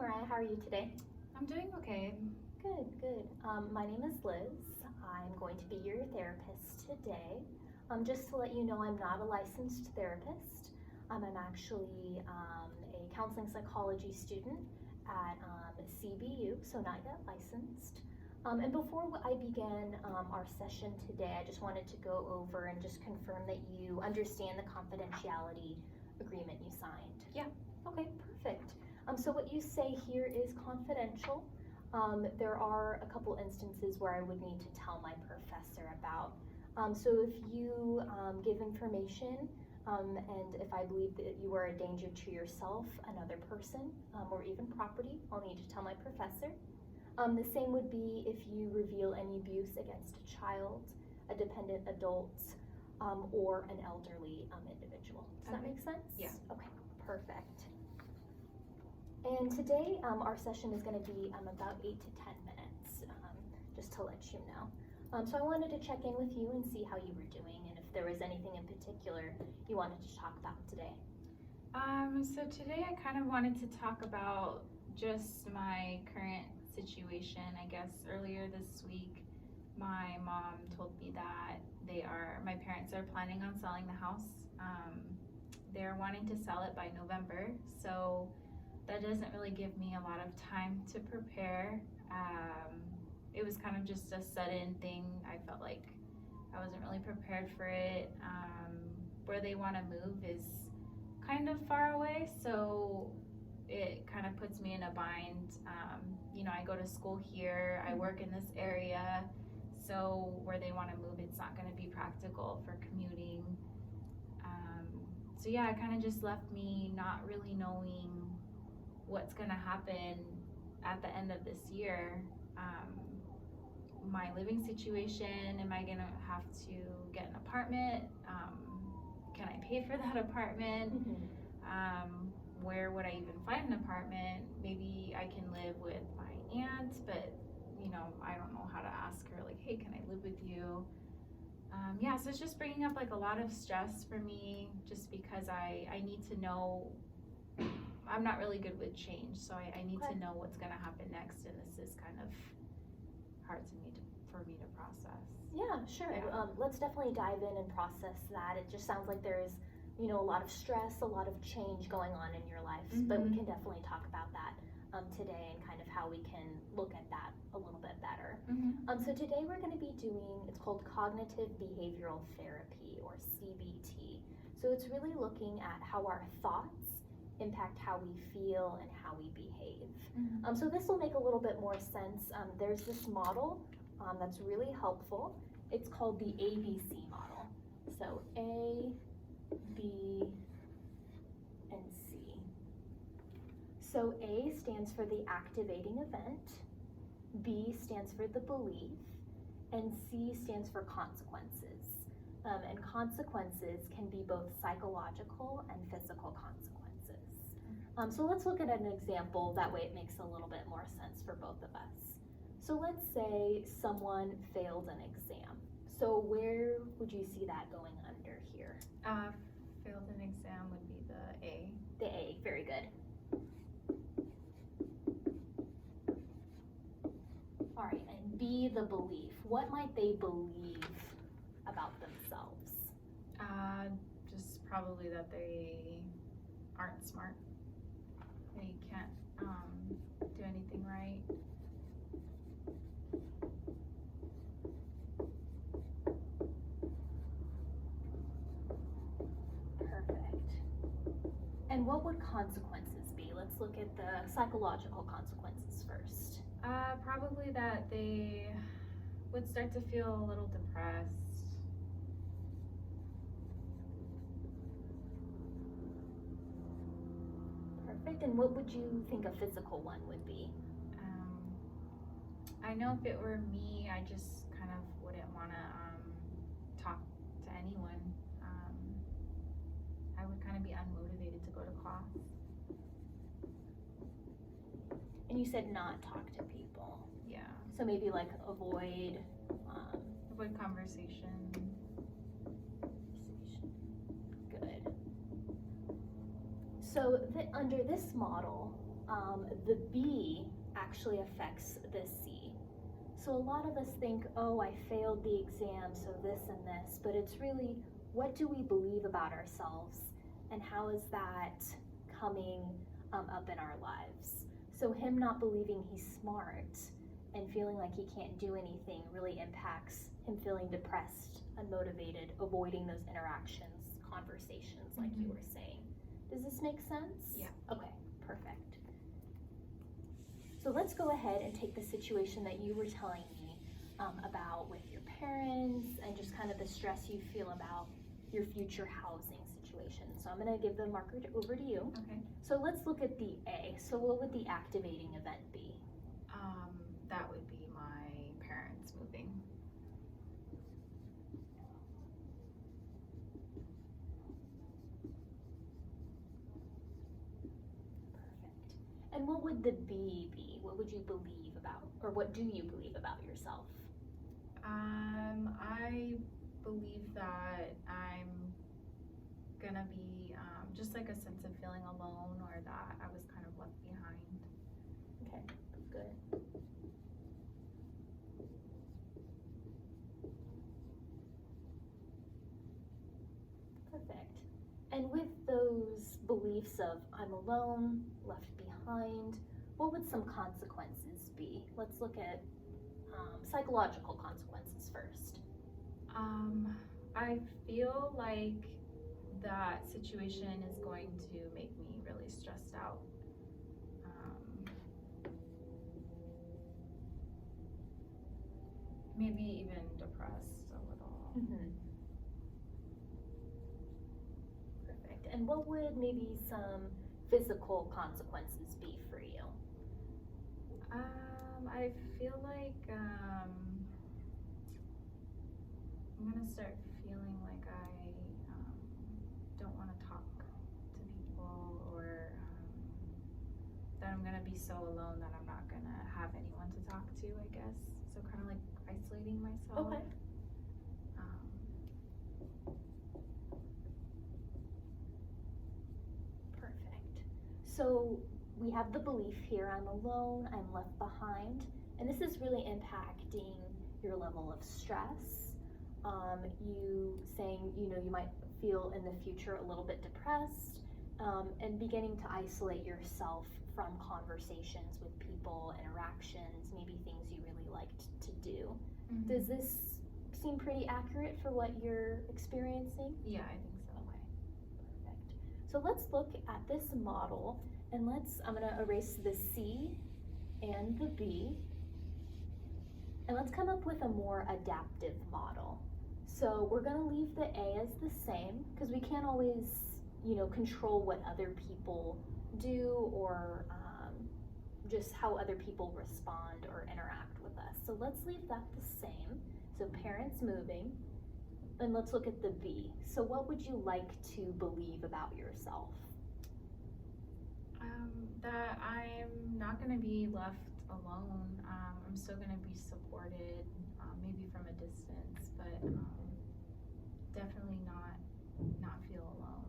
Mariah. How are you today? I'm doing okay. Good, good. My name is Liz. I'm going to be your therapist today. Just to let you know, I'm not a licensed therapist. I'm actually a counseling psychology student at CBU, so not yet licensed. And before I begin our session today, I just wanted to go over and just confirm that you understand the confidentiality agreement you signed. Yeah. Okay, perfect. So what you say here is confidential. There are a couple instances where I would need to tell my professor about. So if you give information and if I believe that you are a danger to yourself, another person, or even property, I'll need to tell my professor. The same would be if you reveal any abuse against a child, a dependent adult, or an elderly individual. Does that make sense? Yeah. Okay, perfect. And today our session is going to be about 8 to 10 minutes, just to let you know. So I wanted to check in with you and see how you were doing and if there was anything in particular you wanted to talk about today. So today I kind of wanted to talk about just my current situation. I guess earlier this week my mom told me that my parents are planning on selling the house. They're wanting to sell it by November, so that doesn't really give me a lot of time to prepare. It was kind of just a sudden thing. I felt like I wasn't really prepared for it. Where they want to move is kind of far away, so it kind of puts me in a bind. I go to school here, I work in this area, so where they want to move, it's not going to be practical for commuting. So yeah, it kind of just left me not really knowing what's going to happen at the end of this year. My living situation, am I going to have to get an apartment? Can I pay for that apartment? Where would I even find an apartment? Maybe I can live with my aunt, but I don't know how to ask her, like, hey, can I live with you? So it's just bringing up like a lot of stress for me, just because I need to know. I'm not really good with change, so I need to know what's going to happen next, and this is kind of hard for me to process. Yeah, sure. Yeah. Let's definitely dive in and process that. It just sounds like there's a lot of stress, a lot of change going on in your life, but we can definitely talk about that today and kind of how we can look at that a little bit better. So today we're going to be doing, it's called cognitive behavioral therapy, or CBT. So it's really looking at how our thoughts impact how we feel and how we behave. So this will make a little bit more sense. There's this model that's really helpful. It's called the ABC model. So A, B, and C. So A stands for the activating event, B stands for the belief, and C stands for consequences. And consequences can be both psychological and physical consequences. So let's look at an example, that way it makes a little bit more sense for both of us. So let's say someone failed an exam. So where would you see that going under here? Failed an exam would be the A. The A, very good. All right, and B, the belief. What might they believe about themselves? Just probably that they aren't smart. They can't do anything right. Perfect. And what would consequences be? Let's look at the psychological consequences first. Probably that they would start to feel a little depressed. Perfect. And what would you think a physical one would be? I know if it were me, I just kind of wouldn't want to talk to anyone. I would kind of be unmotivated to go to class. And you said not talk to people. Yeah. So maybe like avoid conversation. Good. So under this model, The B actually affects the C. So a lot of us think, oh, I failed the exam, so this and this, but it's really, what do we believe about ourselves, and how is that coming up in our lives? So him not believing he's smart and feeling like he can't do anything really impacts him feeling depressed, unmotivated, avoiding those interactions, conversations, like you were saying. Does this make sense? Yeah. Okay, perfect. So let's go ahead and take the situation that you were telling me about with your parents and just kind of the stress you feel about your future housing situation. So I'm going to give the marker over to you. Okay. So let's look at the A. So what would the activating event be? That would be my parents moving. Perfect. And what would the B be? What would you believe about, or what do you believe about yourself? I believe that I'm gonna be just like a sense of feeling alone, or that I was kind of left behind. Okay, good. Perfect. And with those beliefs of I'm alone, left behind, what would some consequences be? Let's look at psychological consequences first. I feel like that situation is going to make me really stressed out. Maybe even depressed a little. Perfect. And what would maybe some physical consequences be for you? I feel like I'm gonna start feeling like I don't want to talk to people, or that I'm gonna be so alone that I'm not gonna have anyone to talk to, I guess. So kind of like isolating myself. Okay. Perfect. So we have the belief here, I'm alone, I'm left behind, and this is really impacting your level of stress. You saying, you might feel in the future a little bit depressed, and beginning to isolate yourself from conversations with people, interactions, maybe things you really liked to do. Does this seem pretty accurate for what you're experiencing? Yeah, I think so. Okay, perfect. So let's look at this model, and I'm gonna erase the C and the B, and let's come up with a more adaptive model. So we're gonna leave the A as the same, because we can't always, control what other people do, or just how other people respond or interact with us. So let's leave that the same. So parents moving, and let's look at the B. So what would you like to believe about yourself? That I'm not gonna be left alone. I'm still gonna be supported, maybe from a distance, but definitely not feel alone.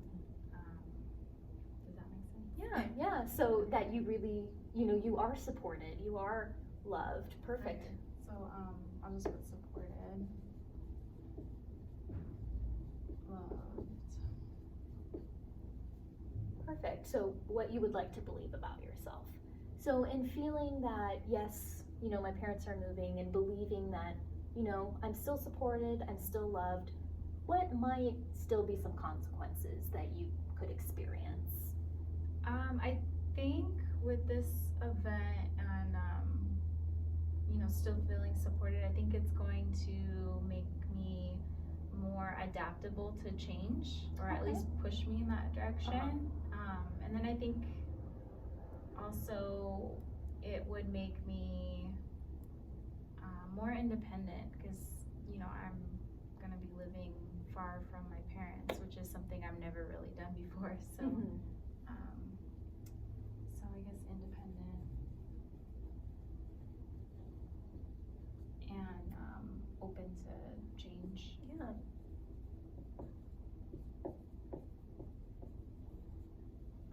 Does that make sense? Yeah. So that you really, you are supported, you are loved. Perfect. Okay. So I'll just put supported, loved. Perfect. So what you would like to believe about yourself. So in feeling that, yes, my parents are moving, and believing that, I'm still supported, I'm still loved, what might still be some consequences that you could experience? I think with this event and still feeling supported, I think it's going to make me more adaptable to change, or at least push me in that direction. And then I think also it would make me more independent, because I'm gonna be living far from my parents, which is something I've never really done before. So so I guess independent and open to change. Yeah.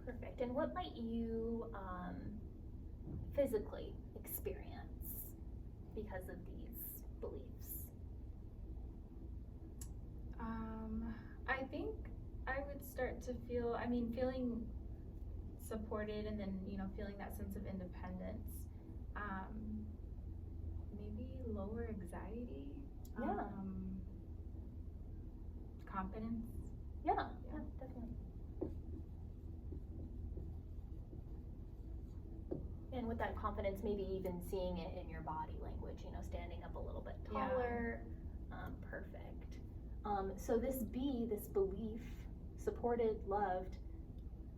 Perfect. And what might you physically experience because of these beliefs? I think I would start to feel, feeling supported, and then, feeling that sense of independence. Maybe lower anxiety. Yeah. Confidence. Yeah, definitely. And with that confidence, maybe even seeing it in your body language, standing up a little bit taller. Perfect. So this belief, supported, loved,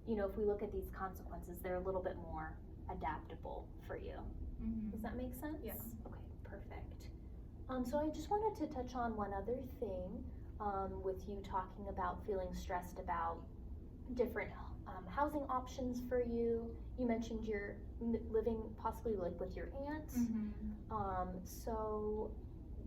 if we look at these consequences, they're a little bit more adaptable for you. Mm-hmm. Does that make sense? Yeah. Okay, perfect. So I just wanted to touch on one other thing with you talking about feeling stressed about different housing options for you. You mentioned you're living possibly like with your aunt. Mm-hmm. So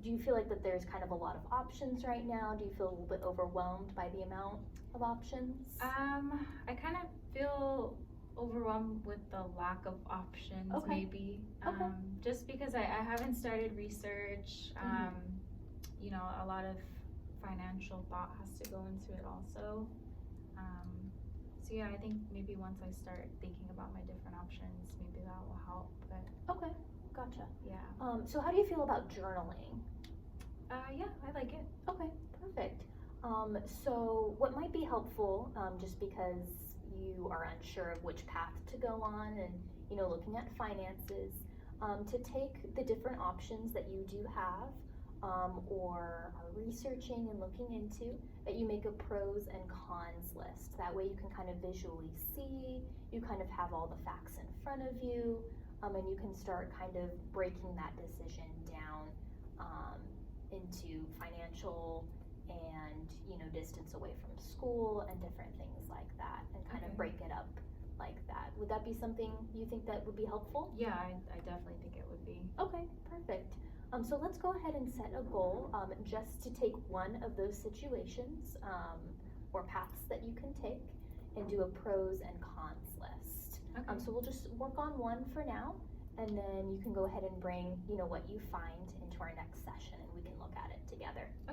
do you feel like that there's kind of a lot of options right now? Do you feel a little bit overwhelmed by the amount of options? I kind of feel overwhelmed with the lack of options, Okay. maybe. Okay. Just because I haven't started research. A lot of financial thought has to go into it also. So yeah, I think maybe once I start thinking about my different options, maybe that will help. But Okay, gotcha. yeah. So how do you feel about journaling? Yeah, I like it. Okay, perfect. So what might be helpful, just because you are unsure of which path to go on and, looking at finances, to take the different options that you do have, or are researching and looking into, that you make a pros and cons list. That way you can kind of visually see, you kind of have all the facts in front of you, and you can start kind of breaking that decision down into financial and, distance away from school and different things like that, and kind of break it up like that. Would that be something you think that would be helpful? Yeah, I definitely think it would be. Okay, perfect. So let's go ahead and set a goal, just to take one of those situations, or paths that you can take, and do a pros and cons list. Okay. So we'll just work on one for now, and then you can go ahead and bring, what you find into our next session, and we can look at it together. Okay.